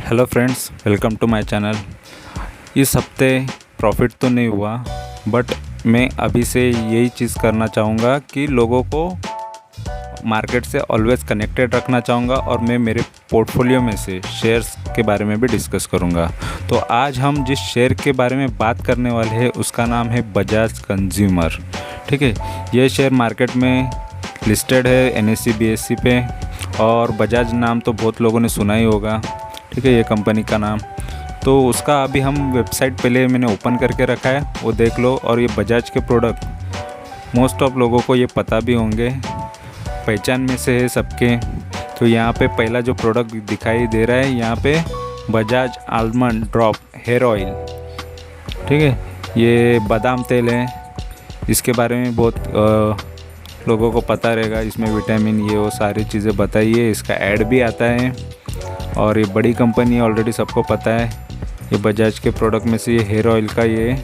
Hello friends, welcome to my channel. इस हफ्ते profit तो नहीं हुआ, बट मैं अभी से यही चीज़ करना चाहूँगा कि लोगों को मार्केट से ऑलवेज़ कनेक्टेड रखना चाहूँगा और मैं मेरे पोर्टफोलियो में से शेयर्स के बारे में भी डिस्कस करूँगा। तो आज हम जिस शेयर के बारे में बात करने वाले हैं उसका नाम है बजाज कंज्यूमर। ठीक है, ये शेयर मार्केट में लिस्टेड है NSE BSE पे, और बजाज नाम तो बहुत लोगों ने सुना ही होगा। ठीक है, ये कंपनी का नाम। तो उसका अभी हम वेबसाइट पहले मैंने ओपन करके रखा है, वो देख लो। और ये बजाज के प्रोडक्ट मोस्ट ऑफ लोगों को ये पता भी होंगे, पहचान में से है सबके। तो यहाँ पे पहला जो प्रोडक्ट दिखाई दे रहा है, यहाँ पे Bajaj almond drop hair oil. ठीक है, ये बादाम तेल है। इसके बारे में बहुत लोगों को पता रहेगा, इसमें विटामिन ये वो सारी चीज़ें बताइए। इसका ऐड भी आता है और ये बड़ी कंपनी है, ऑलरेडी सबको पता है। ये बजाज के प्रोडक्ट में से ये हेयर ऑयल का ये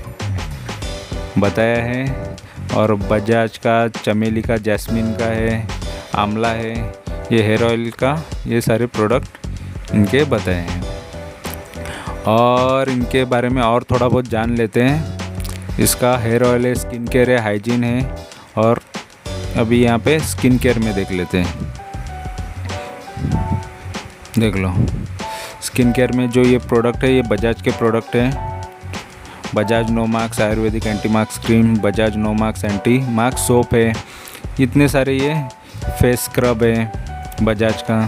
बताया है, और बजाज का चमेली का, जैस्मिन का है, आंवला है, ये हेयर ऑयल का, ये सारे प्रोडक्ट इनके बताए हैं। और इनके बारे में और थोड़ा बहुत जान लेते हैं। इसका हेयर ऑयल है, स्किन केयर है, हाइजीन है। और अभी यहाँ पे स्किन केयर में देख लेते हैं, देख लो। स्किन केयर में जो ये प्रोडक्ट है, ये बजाज के प्रोडक्ट हैं। Bajaj no marks ayurvedic anti marks cream, Bajaj no marks anti marks soap है, इतने सारे ये फेस स्क्रब है बजाज का।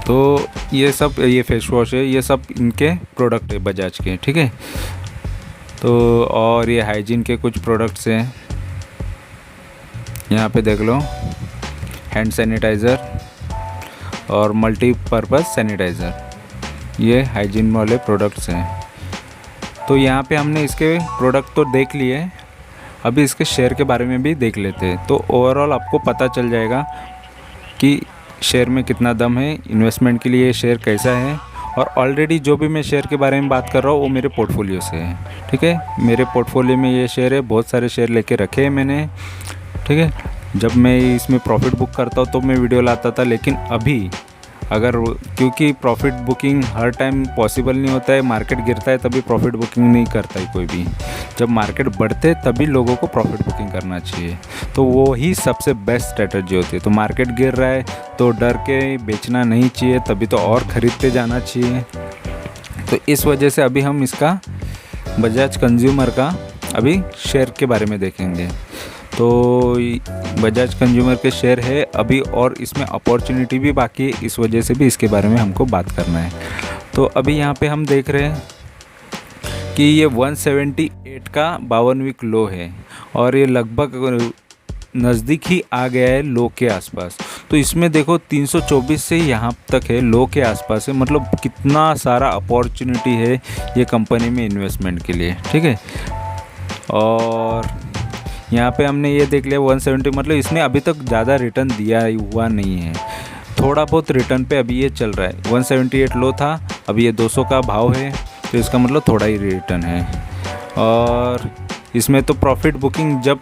तो ये सब, ये फेस वॉश है, ये सब इनके प्रोडक्ट है बजाज के। ठीक है, तो और ये हाइजीन के कुछ प्रोडक्ट्स हैं, यहाँ पे देख लो। हैंड सैनिटाइज़र और मल्टीपर्पज़ सैनिटाइज़र, ये हाइजीन वाले प्रोडक्ट्स हैं। तो यहाँ पे हमने इसके प्रोडक्ट तो देख लिए, अभी इसके शेयर के बारे में भी देख लेते हैं। तो ओवरऑल आपको पता चल जाएगा कि शेयर में कितना दम है, इन्वेस्टमेंट के लिए ये शेयर कैसा है। और ऑलरेडी जो भी मैं शेयर के बारे में बात कर रहा हूँ वो मेरे पोर्टफोलियो से है। ठीक है, मेरे पोर्टफोलियो में ये शेयर है, बहुत सारे शेयर लेके रखे हैं मैंने। ठीक है, जब मैं इसमें प्रॉफिट बुक करता हूँ तो मैं वीडियो लाता था, लेकिन अभी अगर, क्योंकि प्रॉफिट बुकिंग हर टाइम पॉसिबल नहीं होता है, मार्केट गिरता है तभी प्रॉफिट बुकिंग नहीं करता है कोई भी। जब मार्केट बढ़ते तभी लोगों को प्रॉफिट बुकिंग करना चाहिए, तो वो ही सबसे बेस्ट स्ट्रेटजी होती है। तो मार्केट गिर रहा है तो डर के बेचना नहीं चाहिए, तभी तो और ख़रीदते जाना चाहिए। तो इस वजह से अभी हम इसका बजाज कंज्यूमर का अभी शेयर के बारे में देखेंगे। तो बजाज कंज्यूमर के शेयर है अभी, और इसमें अपॉर्चुनिटी भी बाकी है, इस वजह से भी इसके बारे में हमको बात करना है। तो अभी यहाँ पे हम देख रहे हैं कि ये 178 का 52 वीक लो है, और ये लगभग नज़दीक ही आ गया है लो के आसपास। तो इसमें देखो 324 से यहाँ तक है, लो के आसपास है। मतलब कितना सारा अपॉर्चुनिटी है ये कंपनी में इन्वेस्टमेंट के लिए। ठीक है, और यहाँ पे हमने ये देख लिया 170, मतलब इसने अभी तक ज़्यादा रिटर्न दिया हुआ नहीं है, थोड़ा बहुत रिटर्न पे अभी ये चल रहा है। 178 लो था, अभी ये 200 का भाव है, तो इसका मतलब थोड़ा ही रिटर्न है। और इसमें तो प्रॉफिट बुकिंग जब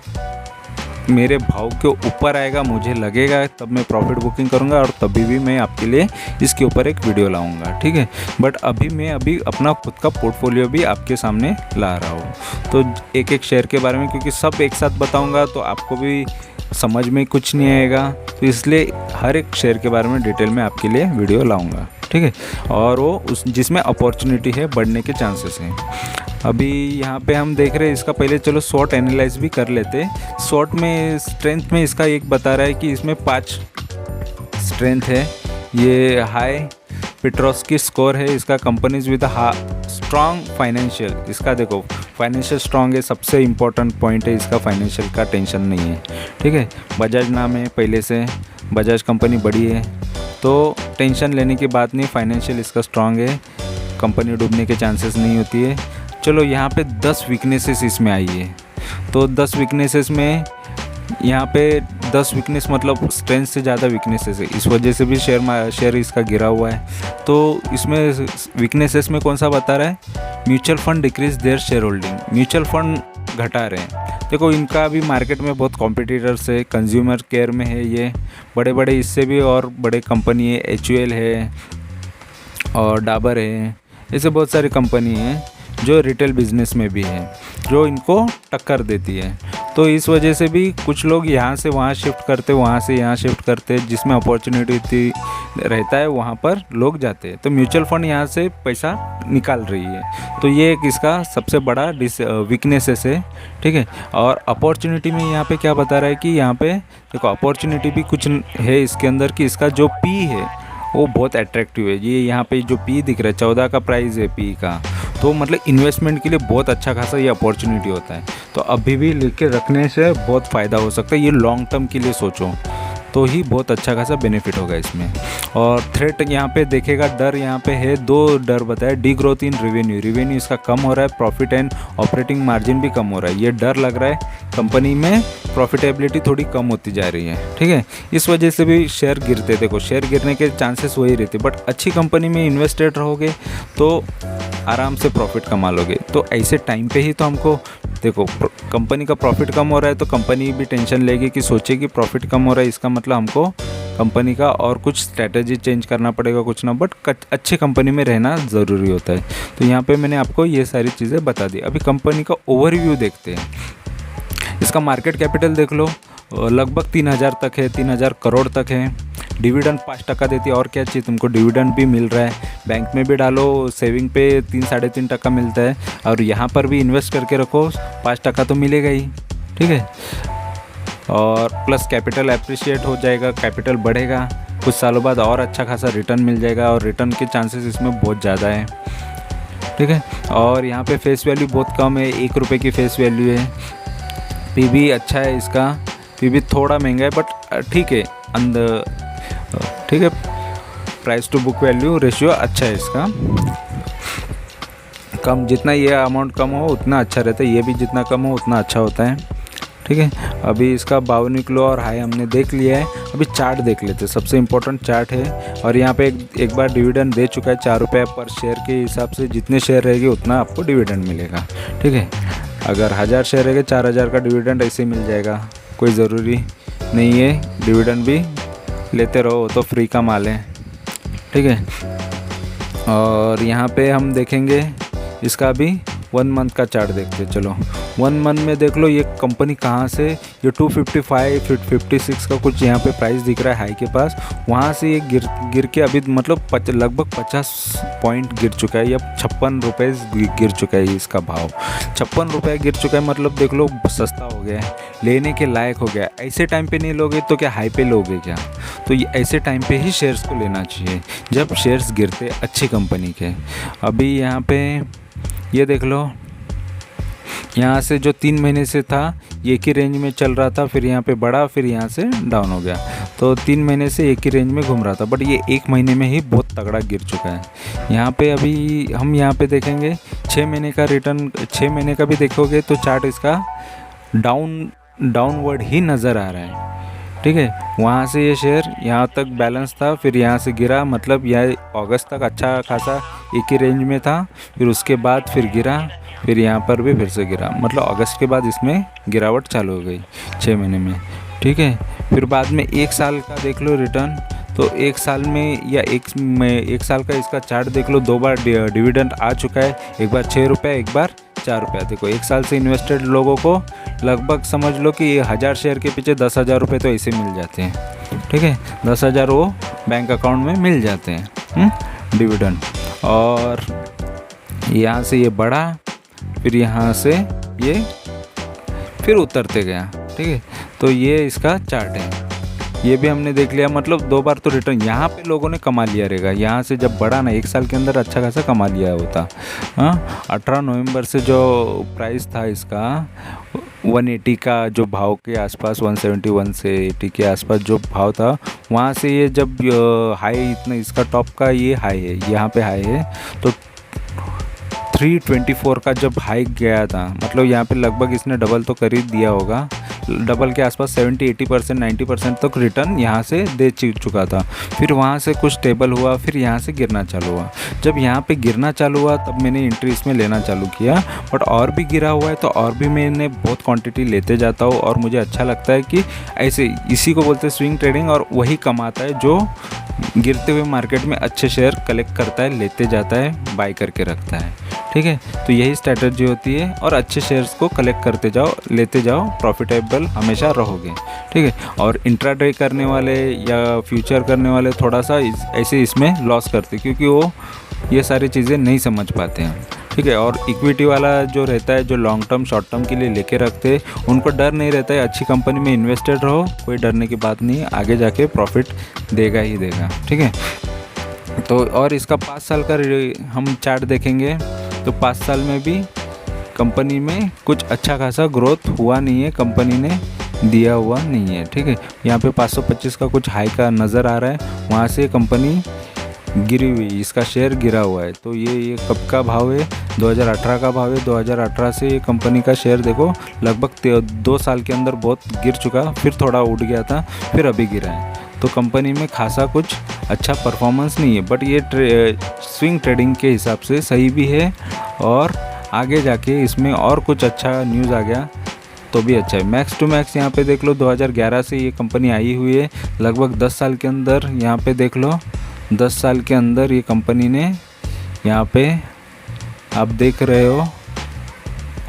मेरे भाव के ऊपर आएगा, मुझे लगेगा, तब मैं प्रॉफिट बुकिंग करूंगा, और तभी भी मैं आपके लिए इसके ऊपर एक वीडियो लाऊंगा। ठीक है, बट अभी मैं अपना खुद का पोर्टफोलियो भी आपके सामने ला रहा हूँ। तो एक एक शेयर के बारे में, क्योंकि सब एक साथ बताऊंगा तो आपको भी समझ में कुछ नहीं आएगा, तो इसलिए हर एक शेयर के बारे में डिटेल में आपके लिए वीडियो लाऊंगा। ठीक है, और वो जिसमें अपॉर्चुनिटी है, बढ़ने के चांसेस हैं। अभी यहाँ पे हम देख रहे हैं इसका, पहले चलो शॉर्ट एनालाइज भी कर लेते। शॉर्ट में स्ट्रेंथ में इसका एक बता रहा है कि इसमें 5 स्ट्रेंथ है। ये हाई पेट्रोस्की स्कोर है इसका, कंपनीज विद स्ट्रॉन्ग फाइनेंशियल। इसका देखो फाइनेंशियल स्ट्रॉन्ग है, सबसे इम्पोर्टेंट पॉइंट है इसका, फाइनेंशियल का टेंशन नहीं है। ठीक है, बजाज नाम है पहले से, बजाज कंपनी बड़ी है, तो टेंशन लेने की बात नहीं। फाइनेंशियल इसका स्ट्रॉन्ग है, कंपनी डूबने के चांसेस नहीं होती है। चलो यहाँ पे 10 वीकनेसेस इसमें आई है, तो 10 वीकनेसेस में यहाँ पे 10 वीकनेस मतलब स्ट्रेंथ से ज़्यादा वीकनेसेस है, इस वजह से भी शेयर इसका गिरा हुआ है। तो इसमें वीकनेसेस में कौन सा बता रहा है, mutual fund decrease their share holding, mutual fund घटा रहे हैं। देखो इनका भी मार्केट में बहुत कॉम्पिटिटर्स है, कंज्यूमर केयर में है ये, बड़े बड़े इससे भी और बड़े कंपनी है, HUL है, और डाबर है, ऐसे बहुत सारी कंपनी हैं जो रिटेल बिजनेस में भी है, जो इनको टक्कर देती है। तो इस वजह से भी कुछ लोग यहाँ से वहाँ शिफ्ट करते, वहाँ से यहाँ शिफ्ट करते, जिसमें अपॉर्चुनिटी रहता है वहाँ पर लोग जाते हैं। तो म्यूचुअल फंड यहाँ से पैसा निकाल रही है। तो ये एक इसका सबसे बड़ा वीकनेसेस है, ठीक है। और अपॉर्चुनिटी में यहाँ पे क्या बता रहा है कि यहाँ पे देखो अपॉर्चुनिटी भी कुछ है इसके अंदर, कि इसका जो पी है वो बहुत अट्रैक्टिव है। ये यहाँ पे जो पी दिख रहा है 14 का प्राइस है पी का, तो मतलब इन्वेस्टमेंट के लिए बहुत अच्छा खासा ये अपॉर्चुनिटी होता है। तो अभी भी लेके रखने से बहुत फ़ायदा हो सकता है। ये लॉन्ग टर्म के लिए सोचो तो ही बहुत अच्छा खासा बेनिफिट होगा इसमें। और थ्रेट यहाँ पे देखेगा, डर यहाँ पे है, दो डर बताया। डी ग्रोथ इन रिवेन्यू इसका कम हो रहा है, प्रॉफिट एंड ऑपरेटिंग मार्जिन भी कम हो रहा है। ये डर लग रहा है कंपनी में प्रॉफिटेबिलिटी थोड़ी कम होती जा रही है, ठीक है। इस वजह से भी शेयर गिरते, देखो शेयर गिरने के चांसेस वही रहते। बट अच्छी कंपनी में इन्वेस्टेड रहोगे तो आराम से प्रॉफिट कमा लोगे। तो ऐसे टाइम पे ही तो हमको देखो कंपनी का प्रॉफिट कम हो रहा है तो कंपनी भी टेंशन लेगी कि सोचेगी प्रॉफिट कम हो रहा है, इसका मतलब हमको कंपनी का और कुछ स्ट्रैटेजी चेंज करना पड़ेगा कुछ ना। बट अच्छी कंपनी में रहना ज़रूरी होता है। तो यहाँ पे मैंने आपको ये सारी चीज़ें बता दी। अभी कंपनी का ओवरव्यू देखते हैं। इसका मार्केट कैपिटल देख लो, लगभग 3000 तक है, 3000 करोड़ तक है। डिविडेंड 5% देती है, और क्या चाहिए तुमको, डिविडेंड भी मिल रहा है। बैंक में भी डालो, सेविंग पे 3-3.5% मिलता है, और यहाँ पर भी इन्वेस्ट करके रखो 5% तो मिलेगा ही, ठीक है। और प्लस कैपिटल अप्रिशिएट हो जाएगा, कैपिटल बढ़ेगा, कुछ सालों बाद और अच्छा खासा रिटर्न मिल जाएगा, और रिटर्न के चांसेस इसमें बहुत ज़्यादा है, ठीक है। और यहाँ पे फेस वैल्यू बहुत कम है, 1 रुपये की फेस वैल्यू है। पीबी अच्छा है इसका, पीबी थोड़ा महंगा है बट ठीक है, अंदर ठीक है। Price to book value ratio अच्छा है इसका, कम, जितना ये अमाउंट कम हो उतना अच्छा रहता है, ये भी जितना कम हो उतना अच्छा होता है, ठीक है। अभी इसका बाउनिक लो और हाई हमने देख लिया है। अभी चार्ट देख लेते हैं, सबसे इम्पोर्टेंट चार्ट है। और यहाँ पे एक बार डिविडेंड दे चुका है 4 रुपये पर शेयर के हिसाब से, जितने शेयर रहेंगे उतना आपको डिविडेंड मिलेगा, ठीक है। अगर 1000 शेयर रहेंगे 4000 का डिविडेंड ऐसे ही मिल जाएगा, कोई ज़रूरी नहीं है डिविडेंड भी लेते रहो, तो फ्री का माल है, ठीक है। और यहाँ पे हम देखेंगे इसका भी 1 मंथ का चार्ट देखते हैं। चलो 1 मंथ में देख लो ये कंपनी कहाँ से, ये 255 56 का कुछ यहाँ पे प्राइस दिख रहा है हाई के पास, वहाँ से ये गिर के अभी मतलब लगभग 50 पॉइंट गिर चुका है, या 56 रुपये गिर चुका है इसका भाव। 56 रुपये गिर चुका है, मतलब देख लो सस्ता हो गया है, लेने के लायक हो गया। ऐसे टाइम पे नहीं लोगे तो क्या हाई पे लोगे क्या? तो ये ऐसे टाइम पे ही शेयर्स को लेना चाहिए जब शेयर्स गिरते अच्छी कंपनी के। अभी यहाँ पे ये देख लो, यहाँ से जो 3 महीने से था ये एक ही रेंज में चल रहा था, फिर यहाँ पे बढ़ा, फिर यहाँ से डाउन हो गया। तो 3 महीने से एक ही रेंज में घूम रहा था, बट ये 1 महीने में ही बहुत तगड़ा गिर चुका है। यहाँ पे अभी हम यहाँ पे देखेंगे 6 महीने का रिटर्न, 6 महीने का भी देखोगे तो चार्ट इसका डाउनवर्ड ही नज़र आ रहा है, ठीक है। वहाँ से ये शेयर यहाँ तक बैलेंस था, फिर यहाँ से गिरा, मतलब यह अगस्त तक अच्छा खासा एक ही रेंज में था, फिर उसके बाद फिर गिरा, फिर यहाँ पर भी फिर से गिरा, मतलब अगस्त के बाद इसमें गिरावट चालू हो गई 6 महीने में, ठीक है। फिर बाद में 1 साल का देख लो रिटर्न, तो 1 साल में या 1 साल का इसका चार्ट देख लो, 2 बार डिविडेंड आ चुका है, एक बार 6 रुपये, एक बार 4 रुपये। देखो 1 साल से इन्वेस्टेड लोगों को लगभग समझ लो कि 1000 शेयर के पीछे 10,000 रुपये तो ऐसे मिल जाते हैं, ठीक है। 10,000 वो बैंक अकाउंट में मिल जाते हैं डिविडेंड। और यहाँ से ये बढ़ा, फिर यहाँ से ये फिर उतरते गया, ठीक है। तो ये इसका चार्ट है, ये भी हमने देख लिया, मतलब 2 बार तो रिटर्न यहाँ पे लोगों ने कमा लिया रहेगा। यहाँ से जब बढ़ा ना 1 साल के अंदर अच्छा खासा कमा लिया होता। 18 नवंबर से जो प्राइस था इसका 180 का जो भाव के आसपास, 171 से 80 के आसपास जो भाव था, वहाँ से ये जब हाई इतना इसका टॉप का ये हाई है, यहाँ पे हाई है, तो 324 का जब हाई गया था, मतलब यहाँ पे लगभग इसने डबल तो कर ही दिया होगा। डबल के आसपास 70-80%, 90% तक रिटर्न यहाँ से दे चुका था। फिर वहाँ से कुछ स्टेबल हुआ, फिर यहाँ से गिरना चालू हुआ। जब यहाँ पे गिरना चालू हुआ तब मैंने एंट्री इसमें लेना चालू किया, बट और भी गिरा हुआ है तो और भी मैंने बहुत क्वांटिटी लेते जाता हूँ। और मुझे अच्छा लगता है कि ऐसे इसी को बोलते हैं स्विंग ट्रेडिंग, और वही कमाता है जो गिरते हुए मार्केट में अच्छे शेयर कलेक्ट करता है, लेते जाता है, बाय करके रखता है। ठीक है, तो यही स्ट्रैटेजी होती है, और अच्छे शेयर्स को कलेक्ट करते जाओ, लेते जाओ, प्रॉफिटेबल हमेशा रहोगे। ठीक है, और इंट्राडे करने वाले या फ्यूचर करने वाले थोड़ा सा ऐसे इसमें लॉस करते, क्योंकि वो ये सारी चीज़ें नहीं समझ पाते हैं। ठीक है, और इक्विटी वाला जो रहता है, जो लॉन्ग टर्म शॉर्ट टर्म के लिए लेके रखते हैं, उनको डर नहीं रहता है। अच्छी कंपनी में इन्वेस्टेड रहो, कोई डरने की बात नहीं है, आगे जाके प्रॉफिट देगा ही देगा। ठीक है, तो और इसका 5 साल का हम चार्ट देखेंगे तो 5 साल में भी कंपनी में कुछ अच्छा खासा ग्रोथ हुआ नहीं है, कंपनी ने दिया हुआ नहीं है। ठीक है, यहाँ पे 525 का कुछ हाई का नज़र आ रहा है, वहाँ से कंपनी गिरी हुई, इसका शेयर गिरा हुआ है। तो ये कब का भाव है? 2018 का भाव है। 2018 से ये कंपनी का शेयर देखो लगभग 2 साल के अंदर बहुत गिर चुका, फिर थोड़ा उठ गया था, फिर अभी गिरा है। तो कंपनी में खासा कुछ अच्छा परफॉर्मेंस नहीं है, बट ये स्विंग ट्रेडिंग के हिसाब से सही भी है, और आगे जाके इसमें और कुछ अच्छा न्यूज़ आ गया तो भी अच्छा है। मैक्स टू मैक्स यहाँ पे देख लो, 2011 से ये कंपनी आई हुई है, लगभग 10 साल के अंदर यहाँ पे देख लो, 10 साल के अंदर ये कंपनी ने यहाँ पे आप देख रहे हो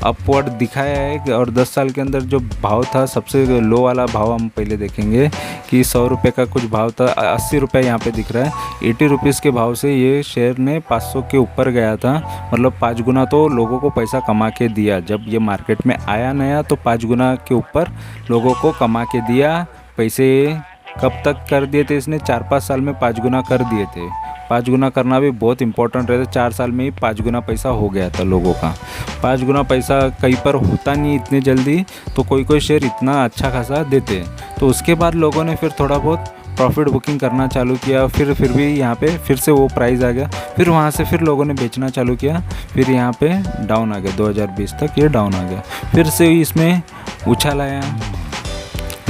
अपवर्ड दिखाया है। और 10 साल के अंदर जो भाव था, सबसे लो वाला भाव हम पहले देखेंगे कि 100 रुपये का कुछ भाव था, 80 रुपये यहाँ पे दिख रहा है। 80 रुपीज़ के भाव से ये शेयर ने 500 के ऊपर गया था, मतलब 5 गुना तो लोगों को पैसा कमा के दिया। जब ये मार्केट में आया नया तो 5 गुना के ऊपर लोगों को कमा के दिया। पैसे कब तक कर दिए थे इसने? 4-5 साल में 5 गुना कर दिए थे। 5 गुना करना भी बहुत इंपॉर्टेंट रहता है। 4 साल में ही 5 गुना पैसा हो गया था लोगों का। 5 गुना पैसा कहीं पर होता नहीं इतने जल्दी, तो कोई शेयर इतना अच्छा खासा देते। तो उसके बाद लोगों ने फिर थोड़ा बहुत प्रॉफिट बुकिंग करना चालू किया, फिर भी यहाँ पे फिर से वो प्राइस आ गया, फिर वहाँ से फिर लोगों ने बेचना चालू किया, फिर यहाँ पे डाउन आ गया। 2020 तक ये डाउन आ गया, फिर से इसमें उछाल आया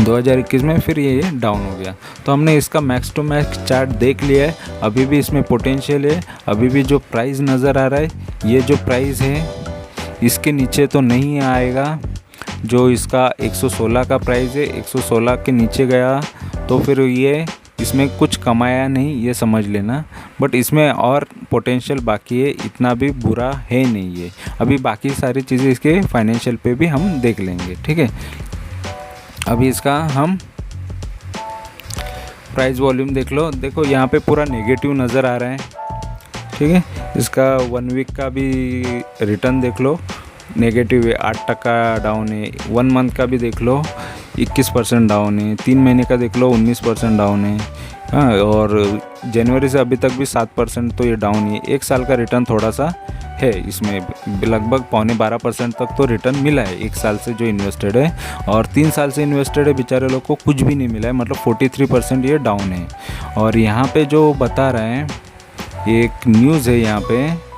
2021 में, फिर ये डाउन हो गया। तो हमने इसका मैक्स टू मैक्स चार्ट देख लिया है, अभी भी इसमें पोटेंशियल है। अभी भी जो प्राइस नज़र आ रहा है, ये जो प्राइस है इसके नीचे तो नहीं आएगा। जो इसका 116 का प्राइस है, 116 के नीचे गया तो फिर ये इसमें कुछ कमाया नहीं, ये समझ लेना। बट इसमें और पोटेंशियल बाकी है, इतना भी बुरा है नहीं ये। अभी बाकी सारी चीज़ें इसके फाइनेंशियल पे भी हम देख लेंगे। ठीक है, अभी इसका हम प्राइस वॉल्यूम देख लो। देखो यहाँ पे पूरा नेगेटिव नज़र आ रहा है। ठीक है, इसका 1 वीक का भी रिटर्न देख लो, नेगेटिव है, 8% डाउन है। 1 मंथ का भी देख लो, 21% डाउन है। 3 महीने का देख लो, 19% डाउन है। हाँ, और जनवरी से अभी तक भी 7% तो ये डाउन ही है। 1 साल का रिटर्न थोड़ा सा है, इसमें लगभग 12.25% तक तो रिटर्न मिला है 1 साल से जो इन्वेस्टेड है। और 3 साल से इन्वेस्टेड है बेचारे लोग को कुछ भी नहीं मिला है, मतलब 43% ये डाउन है। और यहाँ पे जो बता रहे हैं, एक न्यूज़ है यहाँ पे,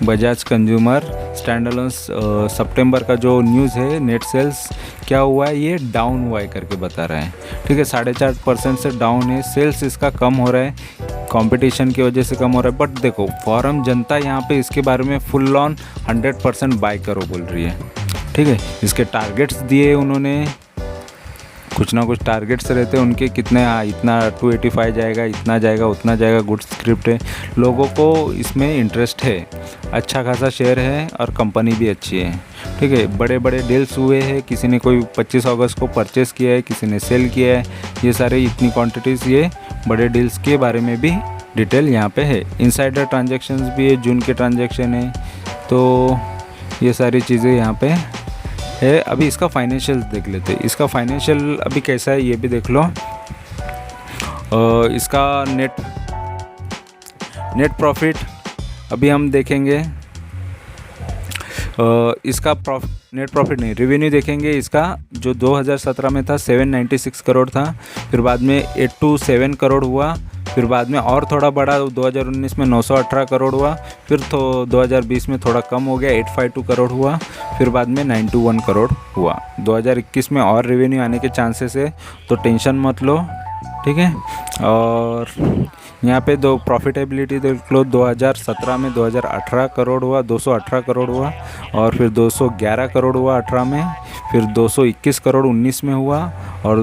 बजाज कंज्यूमर स्टैंडअलोन सितंबर का जो न्यूज़ है, नेट सेल्स क्या हुआ है, ये डाउन हुआ है करके बता रहा है। ठीक है, 4.5% से डाउन है। सेल्स इसका कम हो रहा है, कंपटीशन की वजह से कम हो रहा है। बट देखो, फॉरम जनता यहाँ पे इसके बारे में फुल ऑन 100% बाय करो बोल रही है। ठीक है, इसके टारगेट्स दिए उन्होंने, कुछ ना कुछ टारगेट्स रहते हैं उनके, कितने, हाँ इतना 285 जाएगा, इतना जाएगा, उतना जाएगा। गुड स्क्रिप्ट है, लोगों को इसमें इंटरेस्ट है, अच्छा खासा शेयर है और कंपनी भी अच्छी है। ठीक है, बड़े बड़े डील्स हुए हैं, किसी ने कोई 25 अगस्त को परचेस किया है, किसी ने सेल किया है। ये सारे इतनी क्वांटिटीज़, ये बड़े डील्स के बारे में भी डिटेल यहाँ पे है। इनसाइडर ट्रांजैक्शंस भी है, जून के ट्रांजैक्शन है, तो ये सारी चीज़ें यहाँ पे है। अभी इसका फाइनेंशियल देख लेते हैं। इसका फाइनेंशियल अभी कैसा है ये भी देख लो। इसका नेट प्रॉफिट अभी हम देखेंगे। इसका नेट प्रॉफिट नहीं, रेवेन्यू देखेंगे। इसका जो 2017 में था 796 करोड़ था, फिर बाद में 827 करोड़ हुआ, फिर बाद में और थोड़ा बढ़ा, 2019 में 918 करोड़ हुआ, फिर तो 2020 में थोड़ा कम हो गया, 852 करोड़ हुआ, फिर बाद में 921 करोड़ हुआ। 2021 में और रेवेन्यू आने के चांसेस है, तो टेंशन मत लो, ठीक है। और यहाँ पे दो प्रॉफिटेबिलिटी देख लो, 2017 में 2018 करोड़ हुआ, 218 करोड़ हुआ, और फिर 211 करोड़ हुआ 18 में, फिर 221 करोड़ 19 में हुआ, और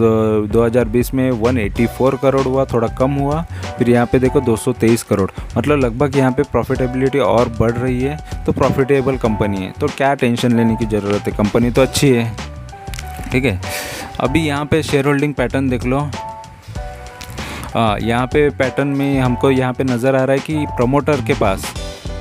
2020 में 184 करोड़ हुआ, थोड़ा कम हुआ, फिर यहाँ पे देखो 223 करोड़, मतलब लगभग यहाँ पे प्रॉफिटेबिलिटी और बढ़ रही है। तो प्रॉफिटेबल कंपनी है, तो क्या टेंशन लेने की ज़रूरत है, कंपनी तो अच्छी है, ठीक है। अभी यहाँ पे शेयर होल्डिंग पैटर्न देख लो। यहाँ पे पैटर्न में हमको यहाँ पे नज़र आ रहा है कि प्रमोटर के पास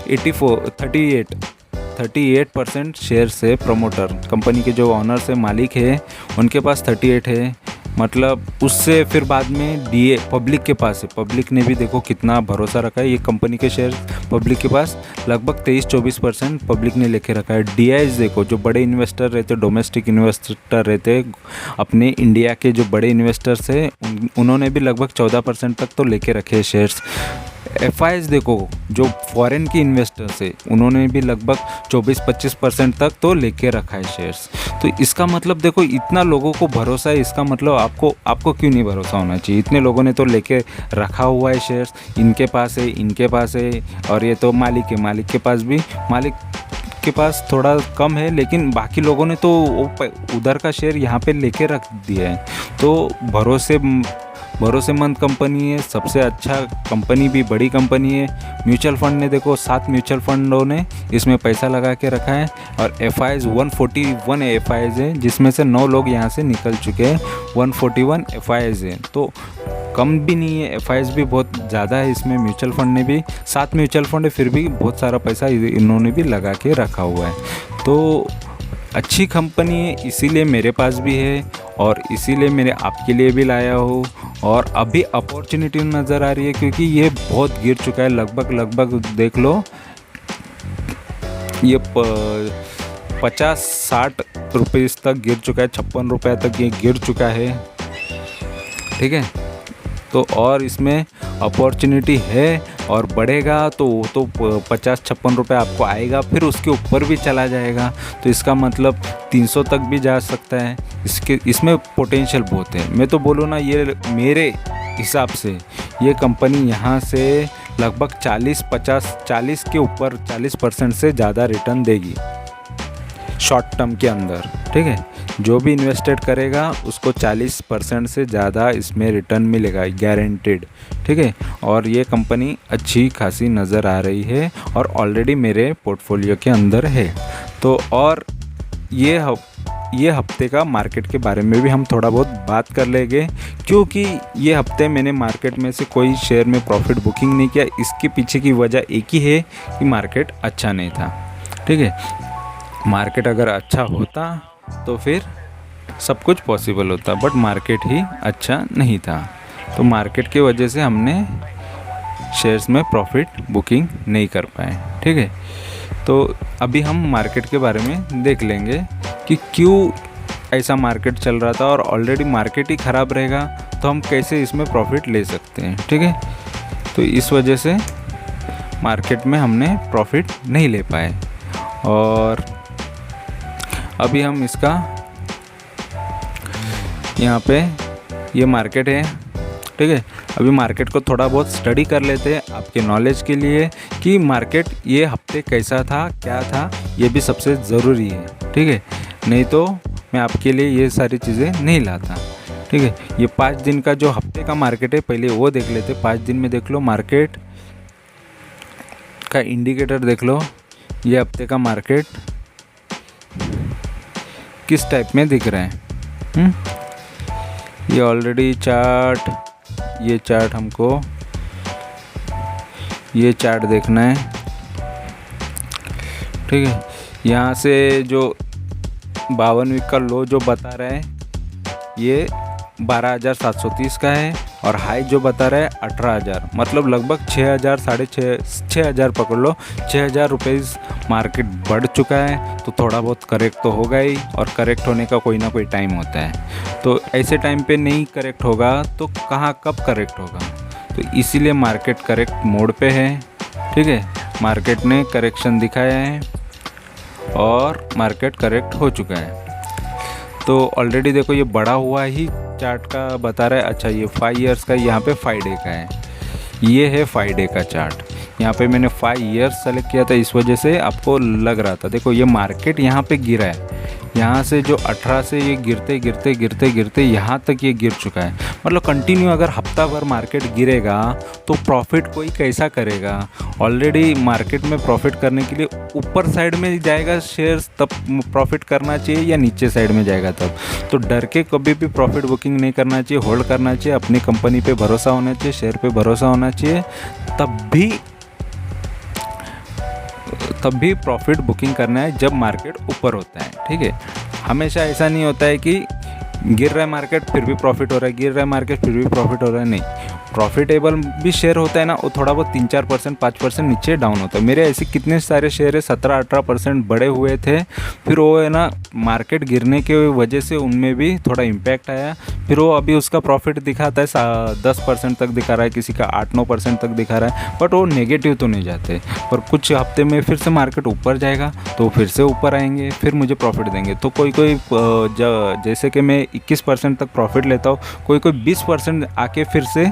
38% शेयर से प्रमोटर, कंपनी के जो ऑनर्स है, मालिक है, उनके पास 38 है, मतलब उससे फिर बाद में डीए पब्लिक के पास है। पब्लिक ने भी देखो कितना भरोसा रखा है, ये कंपनी के शेयर पब्लिक के पास लगभग 23-24% पब्लिक ने लेके रखा है। डीआईज देखो, जो बड़े इन्वेस्टर रहते, डोमेस्टिक इन्वेस्टर रहते, अपने इंडिया के जो बड़े इन्वेस्टर्स हैं, उन्होंने भी लगभग 14% तक तो लेके रखे हैं शेयर्स। एफआईज देखो, जो फॉरेन के इन्वेस्टर्स है, उन्होंने भी लगभग 24-25% तक तो लेके रखा है शेयर्स। तो इसका मतलब देखो, इतना लोगों को भरोसा है, इसका मतलब आपको क्यों नहीं भरोसा होना चाहिए। इतने लोगों ने तो लेके रखा हुआ है शेयर्स, इनके पास है, और ये तो मालिक के पास भी, मालिक के पास थोड़ा कम है, लेकिन बाकी लोगों ने तो उधर का शेयर यहाँ पे लेके रख दिया है। तो भरोसेमंद कंपनी है, सबसे अच्छा कंपनी भी, बड़ी कंपनी है। म्यूचुअल फंड ने देखो 7 म्यूचुअल फंडों ने इसमें पैसा लगा के रखा है, और एफआईज 141 एफआईज है, जिसमें से 9 लोग यहाँ से निकल चुके हैं। 141 एफआईज है, तो कम भी नहीं है, एफआईज भी बहुत ज़्यादा है इसमें। म्यूचुअल फंड ने भी 7 म्यूचुअल फंड है, फिर भी बहुत सारा पैसा इन्होंने भी लगा के रखा हुआ है। तो अच्छी कंपनी है, इसीलिए मेरे पास भी है, और इसीलिए मैंने आपके लिए भी लाया हो। और अभी अपॉर्चुनिटी नज़र आ रही है, क्योंकि ये बहुत गिर चुका है, लगभग देख लो, ये 50-60 रुपये तक गिर चुका है, 56 रुपये तक ये गिर चुका है, ठीक है। तो और इसमें अपॉर्चुनिटी है, और बढ़ेगा तो 50-56 रुपये आपको आएगा, फिर उसके ऊपर भी चला जाएगा, तो इसका मतलब 300 तक भी जा सकता है। इसमें पोटेंशियल बहुत है। मैं तो बोलूँ ना, ये मेरे हिसाब से ये कंपनी यहाँ से लगभग 40 के ऊपर 40% से ज़्यादा रिटर्न देगी शॉर्ट टर्म के अंदर, ठीक है। जो भी इन्वेस्टेड करेगा उसको 40% से ज़्यादा इसमें रिटर्न मिलेगा, गारंटेड, ठीक है। और ये कंपनी अच्छी खासी नज़र आ रही है, और ऑलरेडी मेरे पोर्टफोलियो के अंदर है। तो और ये हफ्ते का मार्केट के बारे में भी हम थोड़ा बहुत बात कर लेंगे, क्योंकि ये हफ्ते मैंने मार्केट में से कोई शेयर में प्रॉफिट बुकिंग नहीं किया। इसके पीछे की वजह एक ही है कि मार्केट अच्छा नहीं था, ठीक है। मार्केट अगर अच्छा होता तो फिर सब कुछ पॉसिबल होता, बट मार्केट ही अच्छा नहीं था, तो मार्केट की वजह से हमने शेयर्स में प्रॉफिट बुकिंग नहीं कर पाए, ठीक है। तो अभी हम मार्केट के बारे में देख लेंगे कि क्यों ऐसा मार्केट चल रहा था, और ऑलरेडी मार्केट ही ख़राब रहेगा तो हम कैसे इसमें प्रॉफिट ले सकते हैं, ठीक है। तो इस वजह से मार्केट में हमने प्रॉफिट नहीं ले पाए। और अभी हम इसका यहाँ पे ये मार्केट है, ठीक है। अभी मार्केट को थोड़ा बहुत स्टडी कर लेते हैं आपके नॉलेज के लिए, कि मार्केट ये हफ्ते कैसा था, क्या था, ये भी सबसे ज़रूरी है, ठीक है। नहीं तो मैं आपके लिए ये सारी चीज़ें नहीं लाता, ठीक है। ये 5 दिन का जो हफ्ते का मार्केट है, पहले वो देख लेते। 5 दिन में देख लो मार्केट का इंडिकेटर, देख लो ये हफ्ते का मार्केट किस टाइप में दिख रहा है। ये ऑलरेडी ये चार्ट हमको ये चार्ट देखना है, ठीक है। यहाँ से जो 52 वीक का लो जो बता रहा है, ये 12,730 का है, और हाई जो बता रहा है 18,000, मतलब लगभग 6,000 6,500 पकड़ लो, 6,000 रुपये मार्केट बढ़ चुका है। तो थोड़ा बहुत करेक्ट तो होगा ही, और करेक्ट होने का कोई ना कोई टाइम होता है। तो ऐसे टाइम पे नहीं करेक्ट होगा तो कब करेक्ट होगा। तो इसीलिए मार्केट करेक्ट मोड पे है। ठीक है, मार्केट ने करेक्शन दिखाया है और मार्केट करेक्ट हो चुका है। तो ऑलरेडी देखो ये बढ़ा हुआ ही चार्ट का बता रहा है। अच्छा, ये 5 ईयर्स का, यहाँ पे 5 डे का है। ये है 5 डे का चार्ट। यहाँ पे मैंने 5 ईयर्स सेलेक्ट किया था, इस वजह से आपको लग रहा था। देखो ये मार्केट यहाँ पे गिरा है, यहाँ से जो 18 से ये गिरते गिरते गिरते गिरते यहाँ तक ये गिर चुका है। मतलब कंटिन्यू अगर हफ्ता भर मार्केट गिरेगा तो प्रॉफिट कोई कैसा करेगा। ऑलरेडी मार्केट में प्रॉफिट करने के लिए ऊपर साइड में जाएगा शेयर्स तब प्रॉफिट करना चाहिए, या नीचे साइड में जाएगा तब। तो डर के कभी भी प्रॉफिट बुकिंग नहीं करना चाहिए, होल्ड करना चाहिए, अपनी कंपनी पे भरोसा होना चाहिए, शेयर पे भरोसा होना चाहिए, तब भी प्रॉफिट बुकिंग करना है जब मार्केट ऊपर होता है। ठीक है, हमेशा ऐसा नहीं होता है कि गिर रहा है मार्केट फिर भी प्रॉफिट हो रहा है, गिर रहा है मार्केट फिर भी प्रॉफिट हो रहा है। नहीं, प्रॉफिटेबल भी शेयर होता है ना, वो थोड़ा बहुत 3-4%, 5% नीचे डाउन होता है। मेरे ऐसे कितने सारे शेयर है 17-18% बढ़े हुए थे, फिर वो है ना मार्केट गिरने के वजह से उनमें भी थोड़ा इम्पैक्ट आया। फिर वो अभी उसका प्रॉफिट दिखाता है 10% तक दिखा रहा है, किसी का 8-9% तक दिखा रहा है, बट वो नेगेटिव तो नहीं जाते। और कुछ हफ्ते में फिर से मार्केट ऊपर जाएगा तो फिर से ऊपर आएंगे, फिर मुझे प्रॉफिट देंगे। तो कोई जैसे कि मैं 21% तक प्रॉफिट लेता हूँ, कोई 20% आके फिर से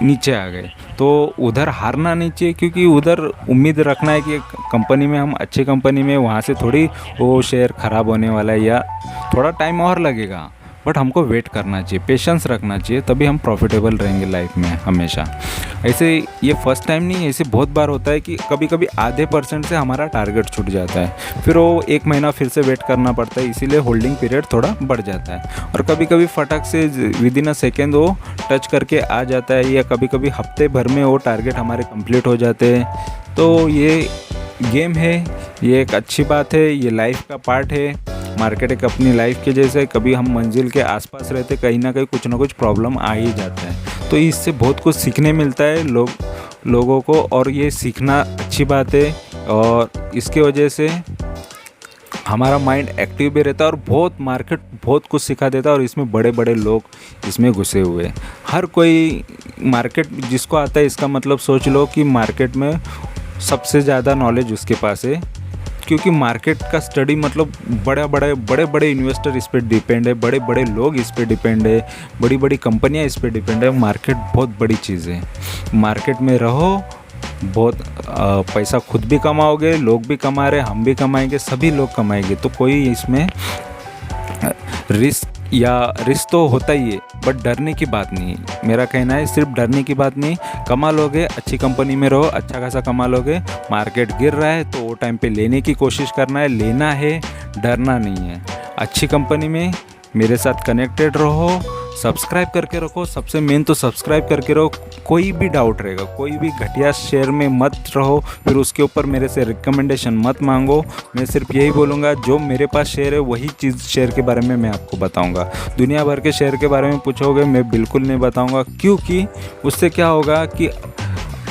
नीचे आ गए। तो उधर हारना नहीं चाहिए, क्योंकि उधर उम्मीद रखना है कि कंपनी में हम अच्छी कंपनी में, वहाँ से थोड़ी वो शेयर ख़राब होने वाला है या थोड़ा टाइम और लगेगा, बट हमको वेट करना चाहिए, पेशेंस रखना चाहिए, तभी हम प्रॉफिटेबल रहेंगे लाइफ में हमेशा। ऐसे ये फर्स्ट टाइम नहीं, ऐसे बहुत बार होता है कि कभी कभी आधे % से हमारा टारगेट छूट जाता है, फिर वो 1 महीना फिर से वेट करना पड़ता है, इसीलिए होल्डिंग पीरियड थोड़ा बढ़ जाता है। और कभी कभी फटक से विदिन अ सेकेंड वो टच करके आ जाता है, या कभी कभी हफ्ते भर में वो टारगेट हमारे कंप्लीट हो जाते हैं। तो ये गेम है, ये एक अच्छी बात है, ये लाइफ का पार्ट है। मार्केट एक अपनी लाइफ के जैसे, कभी हम मंजिल के आसपास रहते, कहीं ना कुछ प्रॉब्लम आ ही जाता है। तो इससे बहुत कुछ सीखने मिलता है लोगों को, और ये सीखना अच्छी बात है, और इसके वजह से हमारा माइंड एक्टिव भी रहता है, और मार्केट बहुत कुछ सिखा देता है। और इसमें बड़े बड़े लोग इसमें घुसे हुए हैं। हर कोई मार्केट जिसको आता है, इसका मतलब सोच लो कि मार्केट में सबसे ज़्यादा नॉलेज उसके पास है, क्योंकि मार्केट का स्टडी मतलब बड़े बड़े इन्वेस्टर इस पर डिपेंड है, बड़े बड़े लोग इस पर डिपेंड है, बड़ी बड़ी कंपनियां इस पर डिपेंड है। मार्केट बहुत बड़ी चीज़ है, मार्केट में रहो, बहुत पैसा खुद भी कमाओगे, लोग भी कमा रहे, हम भी कमाएंगे, सभी लोग कमाएंगे। तो कोई इसमें रिस्क तो होता ही है, बट डरने की बात नहीं है। मेरा कहना है सिर्फ डरने की बात नहीं, कमा लोगे, अच्छी कंपनी में रहो, अच्छा खासा कमा लोगे। मार्केट गिर रहा है तो वो टाइम पे लेने की कोशिश करना है, लेना है, डरना नहीं है। अच्छी कंपनी में मेरे साथ कनेक्टेड रहो, सब्सक्राइब करके रखो, सबसे मेन तो सब्सक्राइब करके रहो। कोई भी डाउट रहेगा, कोई भी घटिया शेयर में मत रहो, फिर उसके ऊपर मेरे से रिकमेंडेशन मत मांगो। मैं सिर्फ यही बोलूँगा, जो मेरे पास शेयर है वही चीज़ शेयर के बारे में मैं आपको बताऊँगा। दुनिया भर के शेयर के बारे में पूछोगे मैं बिल्कुल नहीं बताऊँगा, क्योंकि उससे क्या होगा कि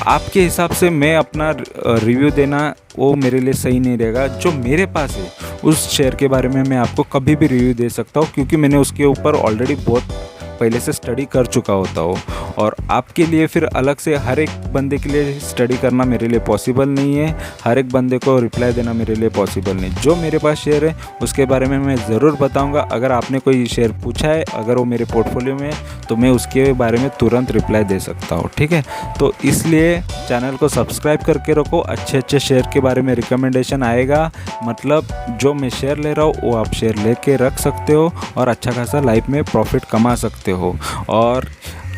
आपके हिसाब से मैं अपना रिव्यू देना वो मेरे लिए सही नहीं रहेगा। जो मेरे पास है उस शेयर के बारे में मैं आपको कभी भी रिव्यू दे सकता हूँ, क्योंकि मैंने उसके ऊपर ऑलरेडी बहुत पहले से स्टडी कर चुका होता हो। और आपके लिए फिर अलग से हर एक बंदे के लिए स्टडी करना मेरे लिए पॉसिबल नहीं है, हर एक बंदे को रिप्लाई देना मेरे लिए पॉसिबल नहीं। जो मेरे पास शेयर है उसके बारे में मैं ज़रूर बताऊंगा। अगर आपने कोई शेयर पूछा है, अगर वो मेरे पोर्टफोलियो में है, तो मैं उसके बारे में तुरंत रिप्लाई दे सकता हूँ। ठीक है, तो इसलिए चैनल को सब्सक्राइब करके रखो। अच्छे शेयर के बारे में रिकमेंडेशन आएगा, मतलब जो मैं शेयर ले रहा हूँ वो आप शेयर लेके रख सकते हो और अच्छा खासा लाइफ में प्रॉफिट कमा सकते हो। और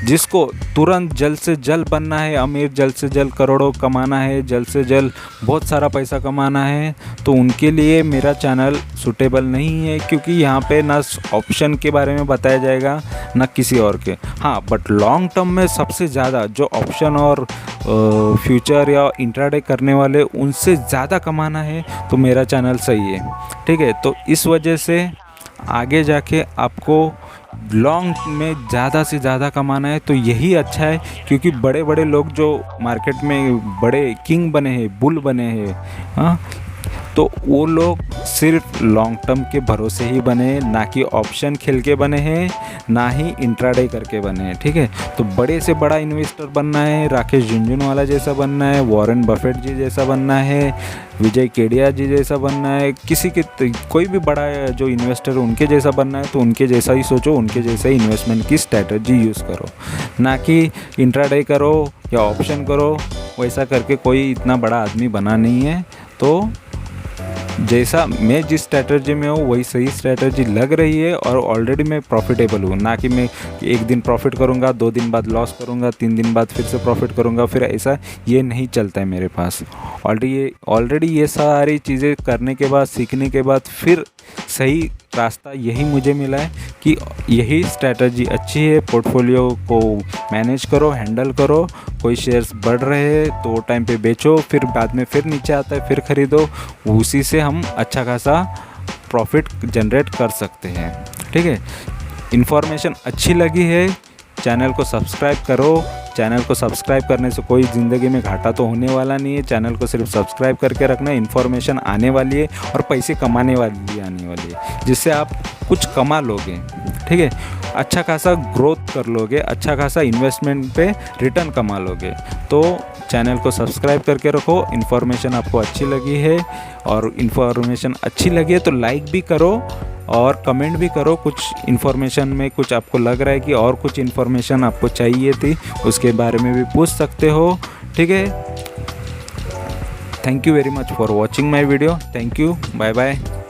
जिसको तुरंत जल्द से जल्द बनना है अमीर, जल्द से जल्द करोड़ों कमाना है, जल्द से जल्द बहुत सारा पैसा कमाना है, तो उनके लिए मेरा चैनल सूटेबल नहीं है, क्योंकि यहाँ पे ना ऑप्शन के बारे में बताया जाएगा ना किसी और के। हाँ, बट लॉन्ग टर्म में सबसे ज़्यादा जो ऑप्शन और फ्यूचर या इंट्राडे करने वाले उनसे ज़्यादा कमाना है, तो मेरा चैनल सही है। ठीक है, तो इस वजह से आगे जाके आपको लॉन्ग में ज़्यादा से ज़्यादा कमाना है तो यही अच्छा है, क्योंकि बड़े बड़े लोग जो मार्केट में बड़े किंग बने हैं, बुल बने हैं, हाँ, तो वो लोग सिर्फ लॉन्ग टर्म के भरोसे ही बने, ना कि ऑप्शन खेल के बने हैं, ना ही इंट्राडे करके बने हैं। ठीक है, तो बड़े से बड़ा इन्वेस्टर बनना है, राकेश झुनझुनवाला जैसा बनना है, वॉरेन बफेट जी जैसा बनना है, विजय केडिया जी जैसा बनना है, किसी के कोई भी बड़ा जो इन्वेस्टर उनके जैसा बनना है तो उनके जैसा ही सोचो, उनके जैसा ही इन्वेस्टमेंट की स्ट्रैटेजी यूज़ करो, ना कि इंट्राडे करो या ऑप्शन करो। वैसा करके कोई इतना बड़ा आदमी बना नहीं है। तो जैसा मैं जिस स्ट्रैटेजी में हूँ वही सही स्ट्रैटेजी लग रही है और ऑलरेडी मैं प्रॉफिटेबल हूँ, ना कि मैं एक दिन प्रॉफिट करूँगा, 2 दिन बाद लॉस करूँगा, 3 दिन बाद फिर से प्रॉफिट करूँगा, फिर ऐसा ये नहीं चलता है मेरे पास। ऑलरेडी ये सारी चीज़ें करने के बाद, सीखने के बाद फिर सही रास्ता यही मुझे मिला है कि यही स्ट्रैटेजी अच्छी है। पोर्टफोलियो को मैनेज करो, हैंडल करो, कोई शेयर्स बढ़ रहे हैं तो टाइम पे बेचो, फिर बाद में फिर नीचे आता है फिर ख़रीदो, उसी से हम अच्छा खासा प्रॉफिट जनरेट कर सकते हैं। ठीक है, इन्फॉर्मेशन अच्छी लगी है, चैनल को सब्सक्राइब करो। चैनल को सब्सक्राइब करने से कोई ज़िंदगी में घाटा तो होने वाला नहीं है। चैनल को सिर्फ सब्सक्राइब करके रखना, इन्फॉर्मेशन आने वाली है और पैसे कमाने वाली आने वाली है, जिससे आप कुछ कमा लोगे। ठीक है, अच्छा खासा ग्रोथ कर लोगे, अच्छा खासा इन्वेस्टमेंट पे रिटर्न कमा लोगे। तो चैनल को सब्सक्राइब करके रखो। इन्फॉर्मेशन आपको अच्छी लगी है और इन्फॉर्मेशन अच्छी लगी है तो लाइक भी करो और कमेंट भी करो। कुछ इन्फॉर्मेशन में कुछ आपको लग रहा है कि और कुछ इन्फॉर्मेशन आपको चाहिए थी, उसके बारे में भी पूछ सकते हो। ठीक है, thank you very much for watching my video. Thank you, bye bye.